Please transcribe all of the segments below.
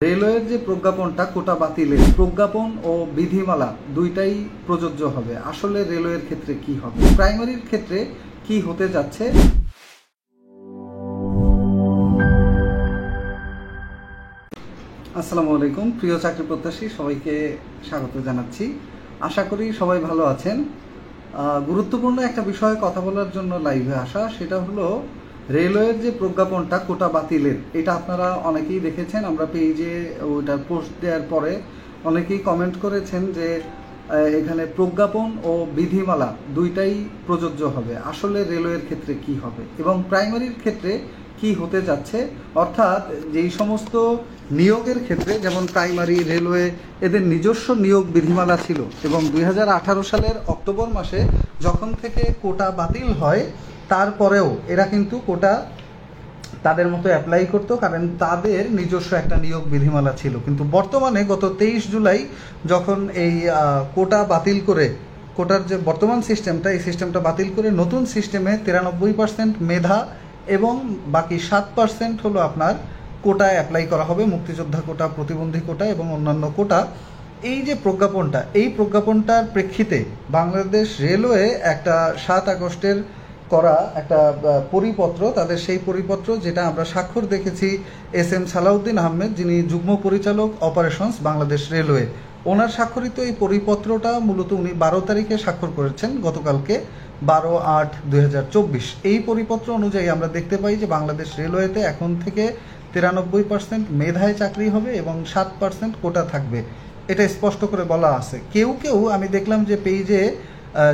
রেলওয়ের যে প্রজ্ঞাপনটা কোটা বাতিলের প্রজ্ঞাপন ও বিধিমালা দুইটাই প্রযোজ্য হবে। আসলে রেলওয়ের ক্ষেত্রে কি হবে, প্রাইমারির ক্ষেত্রে কি হতে যাচ্ছে। আসসালামু আলাইকুম, প্রিয় চাকরি প্রত্যাশী সবাইকে স্বাগত জানাচ্ছি। আশা করি সবাই ভালো আছেন। গুরুত্বপূর্ণ একটা বিষয়ে কথা বলার জন্য লাইভে আসা, সেটা হলো রেলওয়ের যে প্রজ্ঞাপনটা কোটা বাতিলের। এটা আপনারা অনেকেই দেখেছেন, আমরা পেজে ওইটা পোস্ট দেওয়ার পরে অনেকেই কমেন্ট করেছেন যে এখানে প্রজ্ঞাপন ও বিধিমালা দুইটাই প্রযোজ্য হবে। আসলে রেলওয়ের ক্ষেত্রে কি হবে এবং প্রাইমারির ক্ষেত্রে কি হতে যাচ্ছে, অর্থাৎ যেই সমস্ত নিয়োগের ক্ষেত্রে, যেমন প্রাইমারি, রেলওয়ে, এদের নিজস্ব নিয়োগ বিধিমালা ছিল এবং 2018 সালের অক্টোবর মাসে যখন থেকে কোটা বাতিল হয় তারপরেও এরা কিন্তু কোটা তাদের মতো অ্যাপ্লাই করতো, কারণ তাদের নিজস্ব একটা নিয়োগ বিধিমালা ছিল। কিন্তু বর্তমানে গত 23 জুলাই যখন এই কোটা বাতিল করে, কোটার যে বর্তমান সিস্টেমটা, এই সিস্টেমটা বাতিল করে নতুন সিস্টেমে 93% মেধা এবং বাকি 7% হলো আপনার কোটায় অ্যাপ্লাই করা হবে, মুক্তিযোদ্ধা কোটা, প্রতিবন্ধী কোটা এবং অন্যান্য কোটা। এই যে প্রজ্ঞাপনটা, এই প্রজ্ঞাপনটার প্রেক্ষিতে বাংলাদেশ রেলওয়ে একটা 7 আগস্টের করা একটা পরিপত্র, তাদের সেই পরিপত্র যেটা আমরা স্বাক্ষর দেখেছি SM সালাউদ্দিন আহমেদ, যিনি যুগ্ম পরিচালক অপারেশনস বাংলাদেশ রেলওয়ে, ওনার স্বাক্ষরিত এই পরিপত্রটা মূলত উনি 12 তারিখে স্বাক্ষর করেছেন, গতকালকে 12/8/2024। এই পরিপত্র অনুযায়ী আমরা দেখতে পাই যে বাংলাদেশ রেলওয়েতে এখন থেকে 93% মেধায় চাকরি হবে এবং 7% কোটা থাকবে। এটা স্পষ্ট করে বলা আছে। কেউ কেউ আমি দেখলাম যে পেজে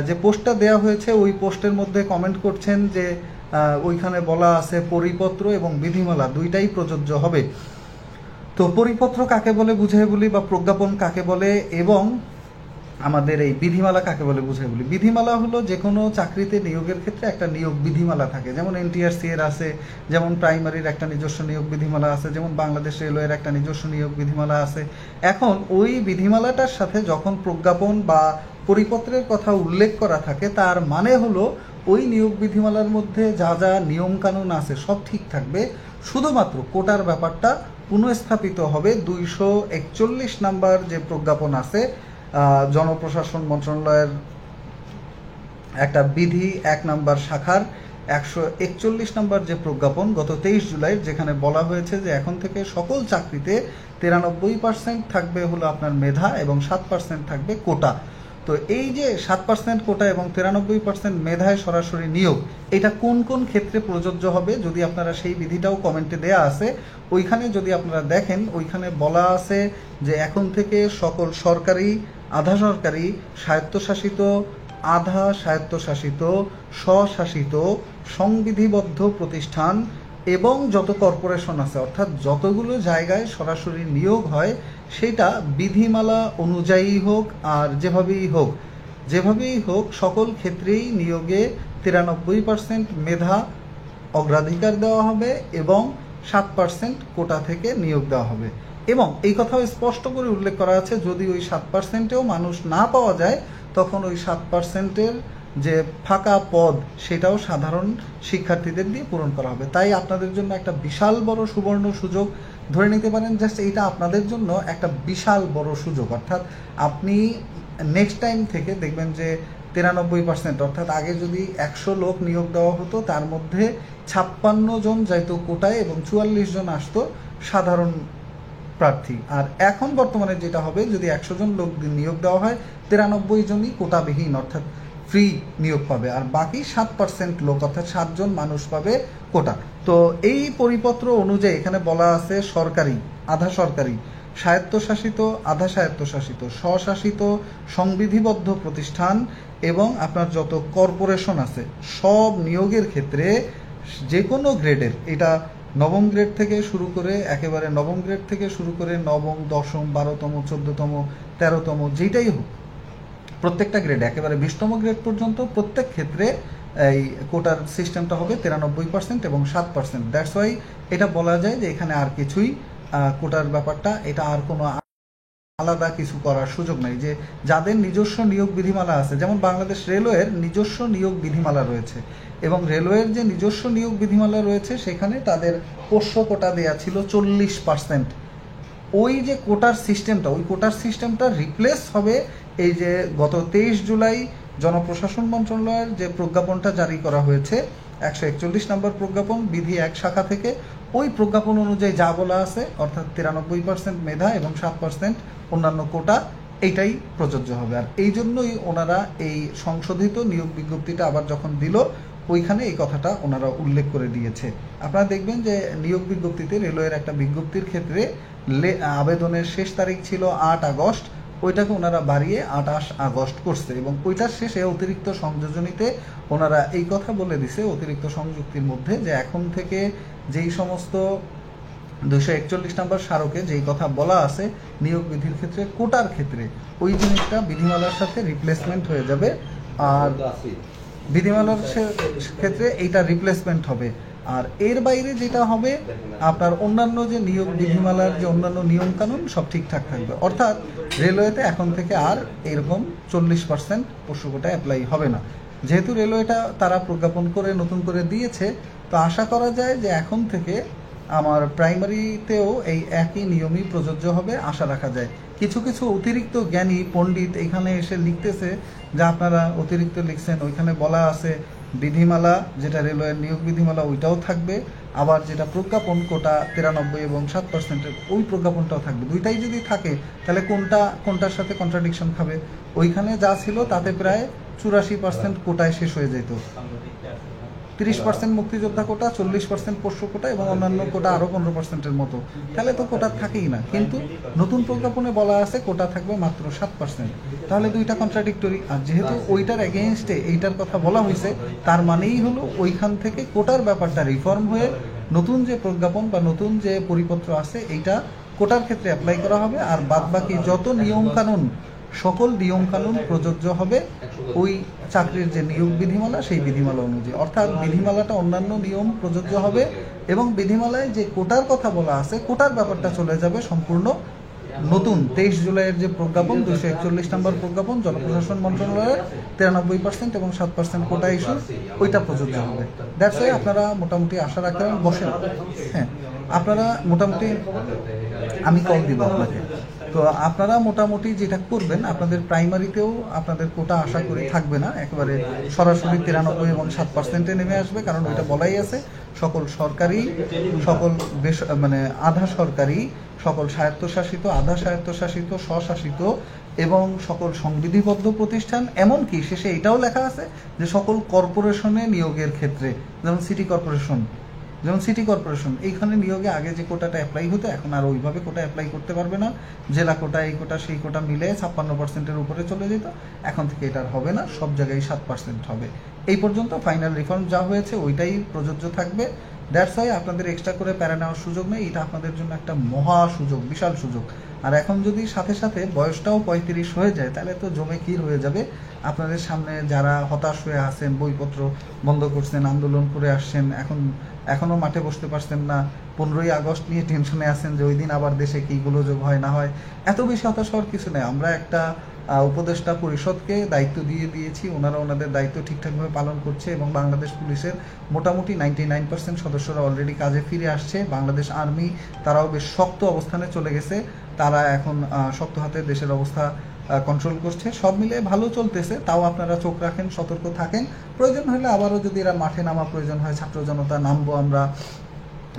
যে পোস্টটা দেওয়া হয়েছে ওই পোস্টের মধ্যে কমেন্ট করছেন যে ওইখানে বলা আছে পরিপত্র এবং বিধিমালা দুইটাই প্রযোজ্য হবে। তো পরিপত্র কাকে বলে বুঝিয়ে বলি, বা প্রজ্ঞাপন কাকে বলে এবং আমাদের এই বিধিমালা কাকে বলে বুঝিয়ে বলি। বিধিমালা হলো যে কোনো চাকরিতে নিয়োগের ক্ষেত্রে একটা নিয়োগ বিধিমালা থাকে, যেমন NTRC এর আছে, যেমন প্রাইমারির একটা নিজস্ব নিয়োগ বিধিমালা আছে, যেমন বাংলাদেশ রেলওয়ের একটা নিজস্ব নিয়োগ বিধিমালা আছে। এখন ওই বিধিমালাটার সাথে যখন প্রজ্ঞাপন বা পরিপত্রের কথা উল্লেখ করা থাকে, তার মানে হলো ওই নিয়োগ বিধিমালার মধ্যে যা যা নিয়মকানুন আছে সব ঠিক থাকবে, শুধুমাত্র কোটার ব্যাপারটা পুনঃস্থাপিত হবে। 241 নাম্বার যে প্রজ্ঞাপন আছে জনপ্রশাসন মন্ত্রণালয়ের একটা বিধি 1 নাম্বার শাখার 141 নাম্বার যে প্রজ্ঞাপন গত 23 জুলাই, যেখানে বলা হয়েছে যে এখন থেকে সকল চাকরিতে 93% থাকবে হলো আপনার মেধা এবং 7% থাকবে কোটা। তো এই যে 7% কোটা এবং 93% মেধায় সরাসরি নিয়োগ, এটা কোন কোন ক্ষেত্রে প্রযোজ্য হবে, যদি আপনারা সেই বিধিটাও কমেন্টে দেয়া আছে, ওইখানে যদি আপনারা দেখেন, ওইখানে বলা আছে যে এখন থেকে সকল সরকারি, আধা সরকারি, স্বায়ত্তশাসিত, আধা স্বায়ত্তশাসিত, স্বশাসিত, সংবিধিবদ্ধ প্রতিষ্ঠান এবং যত কর্পোরেশন আছে, অর্থাৎ যতগুলো জায়গায় সরাসরি নিয়োগ হয়, সেটা বিধিমালা অনুযায়ী হোক আর যেভাবেই হোক সকল ক্ষেত্রেই নিয়োগে 93% মেধা অগ্রাধিকার দেওয়া হবে এবং 7% কোটা থেকে নিয়োগ দেওয়া হবে। এবং এই কথাও স্পষ্ট করে উল্লেখ করা আছে, যদি ওই 7%এও মানুষ না পাওয়া যায়, তখন ওই 7%-এর যে ফাঁকা পদ সেটাও সাধারণ শিক্ষার্থীদের দিয়ে পূরণ করা হবে। তাই আপনাদের জন্য একটা বিশাল বড় সুবর্ণ সুযোগ, ধরে নিতে পারেন জাস্ট এইটা আপনাদের জন্য একটা বিশাল বড় সুযোগ। অর্থাৎ আপনি নেক্সট টাইম থেকে দেখবেন যে 93%, অর্থাৎ আগে যদি 100 লোক নিয়োগ দেওয়া হতো, তার মধ্যে 56 জন যাইতো কোটায় এবং 44 জন আসতো সাধারণ প্রার্থী। আর এখন বর্তমানে যেটা হবে, যদি 100 জন লোক নিয়োগ দেওয়া হয়, 93 জনই কোটাবিহীন অর্থাৎ ফ্রি নিয়োগ পাবে, আর বাকি 7% লোক অর্থাৎ 7 জন মানুষ পাবে কোটা। তো এই পরিপত্র অনুযায়ী এখানে বলা আছে সরকারি, আধা সরকারি, স্বায়ত্তশাসিত, আধা স্বায়ত্তশাসিত, স্বশাসিত, সংবিধিবদ্ধ প্রতিষ্ঠান এবং আপনার যত কর্পোরেশন আছে, সব নিয়োগের ক্ষেত্রে যে কোনো গ্রেডের, এটা নবম গ্রেড থেকে শুরু করে, একেবারে নবম গ্রেড থেকে শুরু করে নবম, দশম, 12তম, 14তম, 13তম, যেটাই হোক, প্রত্যেকটা গ্রেড একেবারে 20তম গ্রেড পর্যন্ত প্রত্যেক ক্ষেত্রে এই কোটার সিস্টেমটা হবে 93% এবং 7%। দ্যাটস ওয়াই এটা বলা যায় যে এখানে আর কিছুই কোটার ব্যাপারটা, এটা আর কোনো আলাদা কিছু করার সুযোগ নাই। যে যাদের নিজস্ব নিয়োগ বিধিমালা আছে, যেমন বাংলাদেশ রেলওয়ের নিজস্ব নিয়োগ বিধিমালা রয়েছে এবং রেলওয়ের যে নিজস্ব নিয়োগ বিধিমালা রয়েছে সেখানে তাদের পোষ্য কোটা দেয়া ছিল 40%। ওই যে কোটার সিস্টেমটা, ওই কোটার সিস্টেমটা রিপ্লেস হবে এই যে গত 23 জুলাই জনপ্রশাসন মন্ত্রণালয়ের যে প্রজ্ঞাপনটা জারি করা হয়েছে, 141 নম্বর প্রজ্ঞাপন বিধি 1 শাখা থেকে, ওই প্রজ্ঞাপন অনুযায়ী যা বলা আছে, অর্থাৎ 93% মেধা এবং 7% অন্যান্য কোটা, এইটাই প্রযোজ্য হবে। আর এই জন্যই ওনারা এই সংশোধিত নিয়োগ বিজ্ঞপ্তিটা আবার যখন দিল, ওইখানে এই কথাটা ওনারা উল্লেখ করে দিয়েছে। আপনারা দেখবেন যে নিয়োগ বিজ্ঞপ্তিতে, রেলওয়ের একটা বিজ্ঞপ্তির ক্ষেত্রে আবেদনের শেষ তারিখ ছিল 8 আগস্ট, ওইটাকে ওনারা বাড়িয়ে 28 আগস্ট করছে, এবং ওইটার শেষে অতিরিক্ত সংযোজনীতে ওনারা এই কথা বলে দিছে, অতিরিক্ত সংযুক্তির মধ্যে, যে এখন থেকে যেই সমস্ত 241 নম্বর স্মারকে যেই কথা বলা আছে নিয়োগ বিধির ক্ষেত্রে, কোটার ক্ষেত্রে ওই জিনিসটা বিধিমালার সাথে রিপ্লেসমেন্ট হয়ে যাবে। আর বিধিমালার ক্ষেত্রে এইটা রিপ্লেসমেন্ট হবে। আর এর বাইরে যেটা হবে, আপনার অন্যান্য যে নিয়োগ বিধিমালার যে অন্যান্য নিয়মকানুন সব ঠিকঠাক থাকবে। অর্থাৎ রেলওয়েতে এখন থেকে আর এরকম 40% পোষ্য কোটা অ্যাপ্লাই হবে না। যেহেতু রেলওয়েটা তারা প্রজ্ঞাপন করে নতুন করে দিয়েছে, তো আশা করা যায় যে এখন থেকে আমার প্রাইমারিতেও এই একই নিয়মই প্রযোজ্য হবে, আশা রাখা যায়। কিছু কিছু অতিরিক্ত জ্ঞানী পণ্ডিত এখানে এসে লিখতেছে, যা আপনারা অতিরিক্ত লিখছেন, ওইখানে বলা আছে বিধিমালা, যেটা রেলওয়ের নিয়োগ বিধিমালা, ওইটাও থাকবে, আবার যেটা প্রজ্ঞাপন কোটা 93 এবং 7%-এর ওই প্রজ্ঞাপনটাও থাকবে। দুইটাই যদি থাকে তাহলে কোনটার সাথে কন্ট্রাডিকশন খাবে? ওইখানে যা ছিল তাতে প্রায় 84% কোটায় শেষ হয়ে যেত। 30% মুক্তিযোদ্ধা কোটা, 40% পোষ্য কোটা এবং অন্যান্য কোটা আরও 15%-এর মতো, তাহলে তো কোটা থাকেই না। কিন্তু নতুন প্রজ্ঞাপনে বলা আছে কোটা থাকবে মাত্র 7%, তাহলে দুইটা কন্ট্রাডিক্টরি। আর যেহেতু ওইটার এগেইনস্টে এইটার কথা বলা হয়েছে, তার মানেই হলো ওইখান থেকে কোটার ব্যাপারটা রিফর্ম হয়ে নতুন যে প্রজ্ঞাপন বা নতুন যে পরিপত্র আছে, এইটা কোটার ক্ষেত্রে অ্যাপ্লাই করা হবে। আর বাদবাকি যত নিয়মকানুন, সকল নিয়মকানুন প্রযোজ্য হবে ওই চাকরির যে নিয়োগ বিধিমালা, সেই বিধিমালা অনুযায়ী। অর্থাৎ বিধিমালাটা অন্যান্য নিয়ম প্রযোজ্য হবে, এবং বিধিমালায় যে কোটার কথা বলা আছে, কোটার ব্যাপারটা চলে যাবে সম্পূর্ণ নতুন 23 জুলাইয়ের যে প্রজ্ঞাপন, 241 নম্বর প্রজ্ঞাপন জনপ্রশাসন মন্ত্রণালয়ের 93% এবং 7% কোটা ইস্যু, ওইটা প্রযোজ্য হবে। দ্যাটস ওয়াই আপনারা মোটামুটি আশা রাখেন, বসেন। হ্যাঁ, আপনারা মোটামুটি, আমি কল দিব আপনাকে, তো আপনারা মোটামুটি যেটা করবেন, আপনাদের প্রাইমারিতেও আপনাদের কোটা আশা করি থাকবে না, একেবারে সরাসরি 93 এবং 7%-এ নেমে আসবে। কারণ ওইটা বলাই আছে, সকল সরকারি, সকল মানে আধা সরকারি, সকল স্বায়ত্তশাসিত, আধা স্বায়ত্তশাসিত, স্বশাসিত এবং সকল সংবিধিবদ্ধ প্রতিষ্ঠান, এমনকি শেষে এটাও লেখা আছে যে সকল কর্পোরেশনে নিয়োগের ক্ষেত্রে, যেমন সিটি কর্পোরেশন, এইখানে নিয়োগে আগে যে কোটাটা অ্যাপ্লাই হতো, এখন আর ওইভাবে কোটা অ্যাপ্লাই করতে পারবে না। জেলা কোটা, এই কোটা, সেই কোটা মিলে 56%-এর উপরে চলে যেত, এখন থেকে এটা আর হবে না, সব জায়গায় 7% হবে। এই পর্যন্ত ফাইনাল রিফর্ম যা হয়েছে ওইটাই প্রযোজ্য থাকবে। দ্যাটস ওয়াই আপনাদের এক্সট্রা করে প্যারা নেওয়ার সুযোগ নেই, এটা আপনাদের জন্য একটা মহা সুযোগ, বিশাল সুযোগ। আর এখন যদি সাথে সাথে বয়সটাও 35 হয়ে যায়, তাহলে তো জমে ক্ষীর হয়ে যাবে। আপনাদের সামনে যারা হতাশ হয়ে আছেন, বইপত্র বন্ধ করছেন, আন্দোলন করে আসছেন, এখনও মাঠে বসতে পারছেন না, 15ই আগস্ট নিয়ে টেনশনে আছেন যে ওই দিন আবার দেশে কি গোলযোগ হয় না হয়, এত বেশি হতাশ হওয়ার কিছু নেই। আমরা একটা উপদেষ্টা পরিষদকে দায়িত্ব দিয়ে দিয়েছি, ওনারা ওনাদের দায়িত্ব ঠিকঠাকভাবে পালন করছে, এবং বাংলাদেশ পুলিশের মোটামুটি 99% সদস্যরা অলরেডি কাজে ফিরে আসছে। বাংলাদেশ আর্মি, তারাও বেশ শক্ত অবস্থানে চলে গেছে, তারা এখন শক্ত হাতে দেশের অবস্থা কন্ট্রোল করছে, সব মিলে ভালো চলতেছে। তাও আপনারা চোখ রাখেন, সতর্ক থাকেন, প্রয়োজন হলে আবারও যদি এরা মাঠে নামা প্রয়োজন হয়, ছাত্র জনতা নামবো আমরা,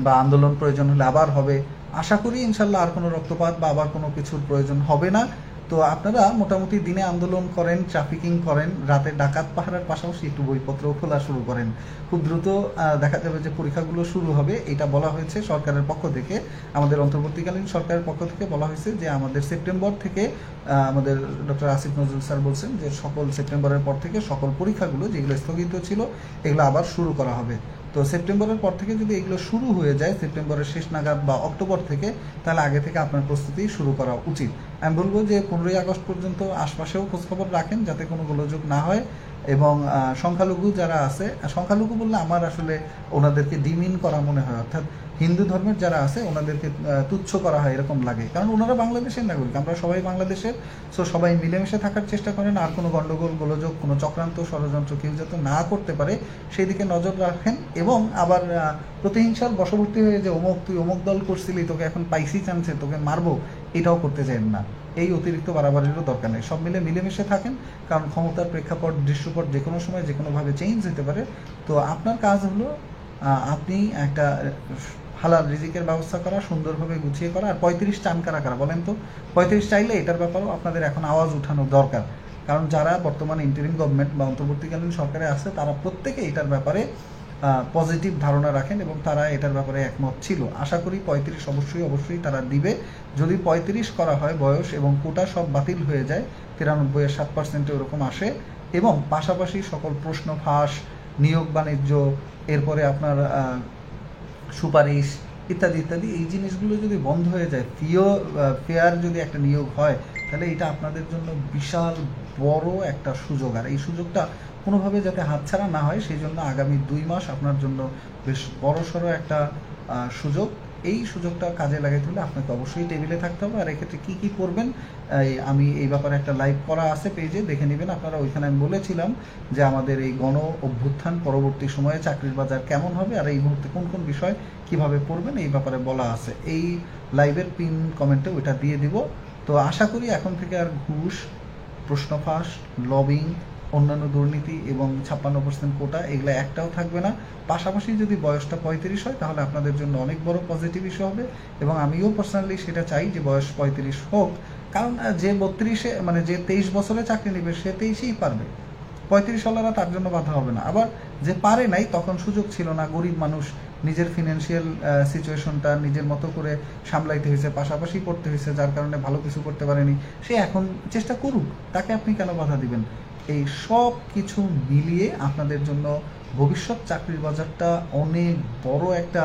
বা আন্দোলন প্রয়োজন হলে আবার হবে। আশা করি ইনশাল্লাহ আর কোনো রক্তপাত বা আবার কোনো কিছুর প্রয়োজন হবে না। তো আপনারা মোটামুটি দিনে আন্দোলন করেন, ট্রাফিকিং করেন, রাতে ডাকাত পাহারার পাশাপাশি একটু বইপত্র খোলা শুরু করেন। খুব দ্রুত দেখা যাবে যে পরীক্ষাগুলো শুরু হবে, এটা বলা হয়েছে সরকারের পক্ষ থেকে, আমাদের অন্তর্বর্তীকালীন সরকারের পক্ষ থেকে বলা হয়েছে যে আমাদের সেপ্টেম্বর থেকে, আমাদের ডক্টর আসিফ নজরুল স্যার বলছেন যে সকল সেপ্টেম্বরের পর থেকে সকল পরীক্ষাগুলো যেগুলো স্থগিত ছিল এগুলো আবার শুরু করা হবে। তো সেপ্টেম্বরের পর থেকে যদি এগুলো শুরু হয়ে যায়, সেপ্টেম্বরের শেষ নাগাদ বা অক্টোবর থেকে, তাহলে আগে থেকে আপনার প্রস্তুতি শুরু করা উচিত। আমি বলবো যে 15ই আগস্ট পর্যন্ত আশপাশেও খোঁজখবর রাখেন, যাতে কোনো গোলযোগ না হয়। এবং সংখ্যালঘু যারা আছে, সংখ্যালঘু বললে আমার আসলে ওনাদেরকে ডিমিন করা মনে হয়, অর্থাৎ হিন্দু ধর্মের যারা আছে ওনাদেরকে তুচ্ছ করা হয় এরকম লাগে, কারণ ওনারা বাংলাদেশের নাগরিক, আমরা সবাই বাংলাদেশের। সো সবাই মিলেমিশে থাকার চেষ্টা করেন, আর কোনো গণ্ডগোল গোলযোগ, কোনো চক্রান্ত ষড়যন্ত্র কেউ যাতে না করতে পারে সেই দিকে নজর রাখেন। এবং আবার প্রতিহিংসার বশবর্তী হয়ে যে অমুক তুই অমুক দল করছিলি, তোকে এখন পাইসি চান্সে তোকে মারবো, এটাও করতে চান না। এই অতিরিক্ত বাড়াবাড়িরও দরকার নেই, সব মিলে মিলেমিশে থাকেন, কারণ ক্ষমতার প্রেক্ষাপট দৃশ্যপট যে কোনো সময় যে কোনোভাবে চেঞ্জ হতে পারে। তো আপনার কাজ হলো আপনি একটা হালাল রিজিকের ব্যবস্থা করা, সুন্দরভাবে গুছিয়ে করা। আর 35 চান কারা কারা বলেন তো? 35 চাইলে এটার ব্যাপারেও আপনাদের এখন আওয়াজ উঠানো দরকার, কারণ যারা বর্তমানে ইন্টারিম গভর্নমেন্ট বা অন্তর্বর্তীকালীন সরকারে আছে তারা প্রত্যেকে এটার ব্যাপারে পজিটিভ ধারণা রাখেন এবং তারা এটার ব্যাপারে একমত ছিল। আশা করি 35 অবশ্যই তারা দিবে। যদি 35 করা হয় বয়স এবং কোটা সব বাতিল হয়ে যায়, 93-7% ওরকম আসে, এবং পাশাপাশি সকল প্রশ্ন ফাঁস, নিয়োগ বাণিজ্য, এরপরে আপনার সুপারিশ ইত্যাদি ইত্যাদি, এই জিনিসগুলো যদি বন্ধ হয়ে যায়, ফেয়ার যদি একটা নিয়োগ হয়, তাহলে এটা আপনাদের জন্য বিশাল বড় একটা সুযোগ। আর এই সুযোগটা কোনোভাবে যাতে হাতছাড়া না হয় সেই জন্য আগামী 2 মাস আপনার জন্য বেশ বড়সড় একটা সুযোগ। এই সুযোগটা কাজে লাগাইতে হলে আপনাকে অবশ্যই টেবিলে থাকতে হবে। আর এক্ষেত্রে কী কী করবেন, আমি এই ব্যাপারে একটা লাইভ করা আছে পেজে, দেখে নেবেন আপনারা। ওইখানে আমি বলেছিলাম যে আমাদের এই গণ অভ্যুত্থান পরবর্তী সময়ে চাকরির বাজার কেমন হবে আর এই মুহূর্তে কোন কোন বিষয় কিভাবে পড়বেন এই ব্যাপারে বলা আছে। এই লাইভের পিন কমেন্টে ওইটা দিয়ে দিব। তো আশা করি এখন থেকে আর ঘুষ, প্রশ্ন ফাঁস, লবিং, অন্যান্য দুর্নীতি এবং 56% কোটা এগুলো একটাও থাকবে না। পাশাপাশি যদি বয়সটা 35 হয় তাহলে আপনাদের জন্য অনেক বড় পজিটিভ ইস্যু হবে, এবং আমিও পার্সোনালি সেটা চাই যে বয়স 35 হোক, কারণ যে 32-এ মানে যে 23 বছরে চাকরি নেবে সে 23-এই পারবে, 35 ওয়ালারা তার জন্য বাধা হবে না। আবার যে পারে নাই, তখন সুযোগ ছিল না, গরিব মানুষ, নিজের ফিনান্সিয়াল সিচুয়েশনটা নিজের মতো করে সামলাইতে হয়েছে, পাশাপাশি পড়তে হয়েছে, যার কারণে ভালো কিছু করতে পারেনি, সে এখন চেষ্টা করুক, তাকে আপনি কেন বাধা দিবেন? এই সব কিছু মিলিয়ে আপনাদের জন্য ভবিষ্যৎ চাকরির বাজারটা অনেক বড় একটা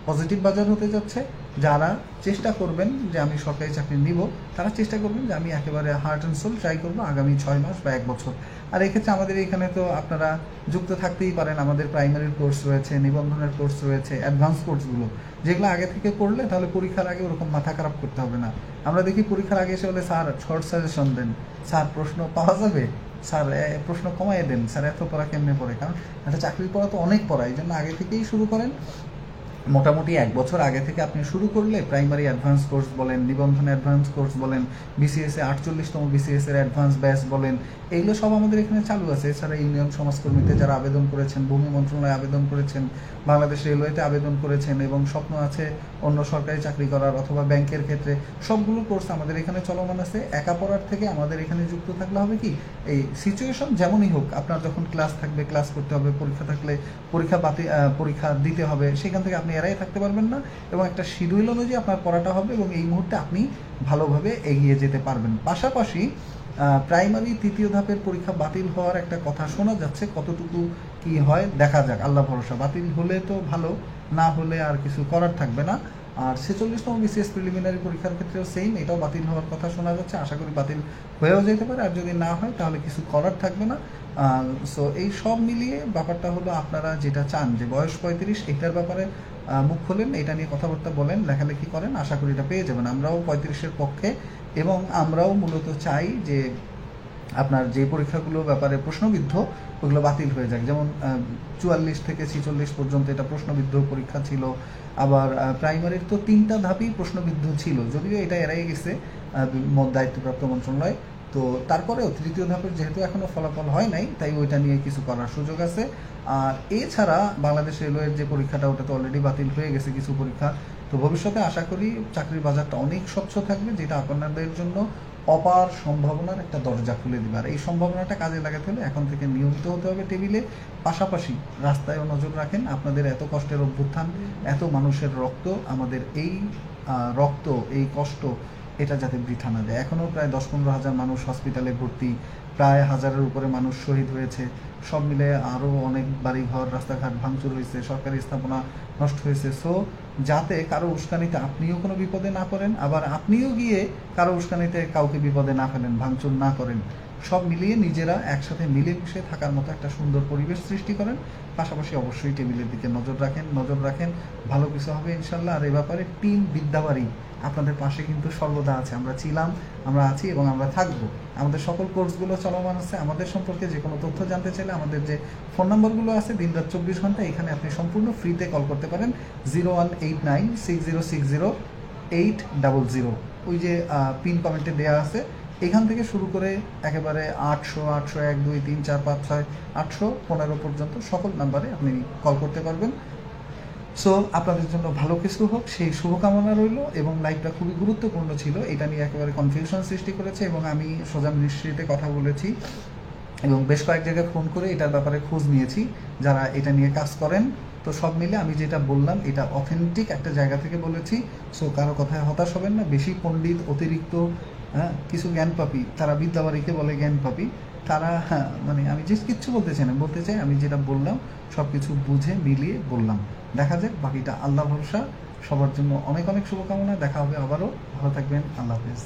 পজিটিভ বাজার হতে যাচ্ছে। যারা চেষ্টা করবেন যে আমি সরকারি চাকরি নিব, তারা চেষ্টা করবেন যে আমি একেবারে হার্ট অ্যান্ড সোল ট্রাই করবো আগামী 6 মাস বা 1 বছর। আর এক্ষেত্রে আমাদের এখানে তো আপনারা যুক্ত থাকতেই পারেন, আমাদের প্রাইমারির কোর্স রয়েছে, নিবন্ধনের কোর্স রয়েছে, অ্যাডভান্স কোর্সগুলো, যেগুলো আগে থেকে করলে তাহলে পরীক্ষার আগে ওরকম মাথা খারাপ করতে হবে না। আমরা দেখি পরীক্ষার আগে এসে বলে স্যার শর্ট সাজেশন দেন, স্যার প্রশ্ন পাওয়া যাবে, স্যার প্রশ্ন কমাই দেন, স্যার এত পড়া কেমনে পড়ে? কারণ একটা চাকরির পড়া তো অনেক পড়া, এই জন্য আগে থেকেই শুরু করেন। মোটামুটি 1 বছর আগে থেকে আপনি শুরু করলে প্রাইমারি অ্যাডভান্স কোর্স বলেন, নিবন্ধন অ্যাডভান্স কোর্স বলেন, বিসিএসে 48তম বিসিএসের অ্যাডভান্স ব্যাচ বলেন, এইগুলো সব আমাদের এখানে চালু আছে। এছাড়া ইউনিয়ন সমাজকর্মীতে যারা আবেদন করেছেন, ভূমি মন্ত্রণালয়ে আবেদন করেছেন, বাংলাদেশ রেলওয়েতে আবেদন করেছেন এবং স্বপ্ন আছে অন্য সরকারি চাকরি করার অথবা ব্যাংকের ক্ষেত্রে, সবগুলো কোর্স আমাদের এখানে চলমান আছে। একা পড়ার থেকে আমাদের এখানে যুক্ত থাকলে হবে কি, এই সিচুয়েশন যেমনই হোক, আপনার যখন ক্লাস থাকবে ক্লাস করতে হবে, পরীক্ষা থাকলে পরীক্ষা দিতে হবে, সেখান থেকে আপনি এড়াই থাকতে পারবেন না, এবং একটা শিডিউল অনুযায়ী আপনার পড়াটা হবে এবং এই মুহূর্তে আপনি ভালোভাবে এগিয়ে যেতে পারবেন। পাশাপাশি প্রাইমারি 3য় ধাপের পরীক্ষা বাতিল হওয়ার একটা কথা শোনা যাচ্ছে, কতটুকু কি হয় দেখা যাক, আল্লাহ ভরসা। বাতিল হলে তো ভালো, না হলে আর কিছু করার থাকবে না। আর 46তম বিসিএস প্রিলিমিনারি পরীক্ষার ক্ষেত্রেও সেম, এটাও বাতিল হওয়ার কথা শোনা যাচ্ছে, আশা করি বাতিল হয়েও যেতে পারে, আর যদি না হয় তাহলে কিছু করার থাকবে না। সো এই সব মিলিয়ে ব্যাপারটা হলো আপনারা যেটা চান যে বয়স 35, এটার ব্যাপারে মুখ খোলেন, এটা নিয়ে কথাবার্তা বলেন, লেখালেখি করেন, আশা করি এটা পেয়ে যাবেন। আমরাও 35-এর পক্ষে, এবং আমরাও মূলত চাই যে আপনার যে পরীক্ষাগুলো ব্যাপারে প্রশ্নবিদ্ধ ওগুলো বাতিল হয়ে যায়। যেমন 44 থেকে 46 পর্যন্ত এটা প্রশ্নবিদ্ধ পরীক্ষা ছিল। আবার প্রাইমারির তো 3টা ধাপই প্রশ্নবিদ্ধ ছিল, যদিও এটা এড়াই গেছে দায়িত্বপ্রাপ্ত মন্ত্রণালয়। তো তারপরেও 3য় ধাপের যেহেতু এখনও ফলাফল হয় নাই, তাই ওইটা নিয়ে কিছু করার সুযোগ আছে। আর এছাড়া বাংলাদেশ রেলওয়ের যে পরীক্ষাটা, ওটা তো অলরেডি বাতিল হয়ে গেছে কিছু পরীক্ষা। তো ভবিষ্যতে আশা করি চাকরির বাজারটা অনেক স্বচ্ছ থাকবে, যেটা আপনাদের জন্য অপার সম্ভাবনার একটা দরজা খুলে দেবে। আর এই সম্ভাবনাটা কাজে লাগাতে হলে এখন থেকে নিয়মিত হতে হবে টেবিলে, পাশাপাশি রাস্তায়ও নজর রাখেন। আপনাদের এত কষ্টের অভ্যুত্থান, এত মানুষের রক্ত, আমাদের এই রক্ত, এই কষ্ট, এটা যাতে বৃথা না যায়। এখনও প্রায় 10-15 হাজার মানুষ হসপিটালে ভর্তি, প্রায় 1000-এর উপরে মানুষ শহীদ হয়েছে, সব মিলে আরও অনেক বাড়িঘর, রাস্তাঘাট ভাঙচুর হয়েছে, সরকারি স্থাপনা নষ্ট হয়েছে। সো যাতে কারো উস্কানিতে আপনিও কোনো বিপদে না পড়েন, আবার আপনিও গিয়ে কারো উস্কানিতে কাউকে বিপদে না ফেলেন, ভাঙচুর না করেন, সব মিলিয়ে নিজেরা একসাথে মিলেমিশে থাকার মতো একটা সুন্দর পরিবেশ সৃষ্টি করেন। পাশাপাশি অবশ্যই টেবিলের দিকে নজর রাখেন, ভালো কিছু হবে ইনশাল্লাহ। আর এ ব্যাপারে টিম বিদ্যাবাড়ি আপনাদের পাশে কিন্তু সর্বদা আছে। আমরা ছিলাম, আমরা আছি এবং আমরা থাকবো। আমাদের সকল কোর্সগুলো চলমান আছে। আমাদের সম্পর্কে যে কোনো তথ্য জানতে চাইলে আমাদের যে ফোন নাম্বারগুলো আছে দিনরাত 24 ঘন্টা, এখানে আপনি সম্পূর্ণ ফ্রিতে কল করতে পারেন। 0189606080। ওই যে পিন কমেন্টে দেওয়া আছে, এখান থেকে শুরু করে একেবারে 800, 801, 2, 3, 4, 5, 6, 815 পর্যন্ত সকল নাম্বারে আপনি কল করতে পারবেন। সো আপনাদের জন্য ভালো কিছু হোক সেই শুভকামনা রইল। এবং লাইভটা খুবই গুরুত্বপূর্ণ ছিল, এটা নিয়ে একেবারে কনফিউশন সৃষ্টি করেছে এবং আমি সোজা মিনিস্ট্রিতে কথা বলেছি এবং বেশ কয়েক জায়গায় ফোন করে এটার ব্যাপারে খোঁজ নিয়েছি যারা এটা নিয়ে কাজ করেন। তো সব মিলে আমি যেটা বললাম এটা অথেন্টিক একটা জায়গা থেকে বলেছি। সো কারো কথায় হতাশ হবেন না। বেশি পণ্ডিত, অতিরিক্ত কিছু জ্ঞান পাপি, তারা বিদ্যাবাড়িকে বলে জ্ঞান পাপি, তারা মানে আমি যে কিচ্ছু বলতে চাই আমি যেটা বললাম সব কিছু বুঝে মিলিয়ে বললাম। দেখা যাক, বাকিটা আল্লাহ ভরসা। সবার জন্য অনেক অনেক শুভকামনা। দেখা হবে আবারও। ভালো থাকবেন। আল্লাহ হাফেজ।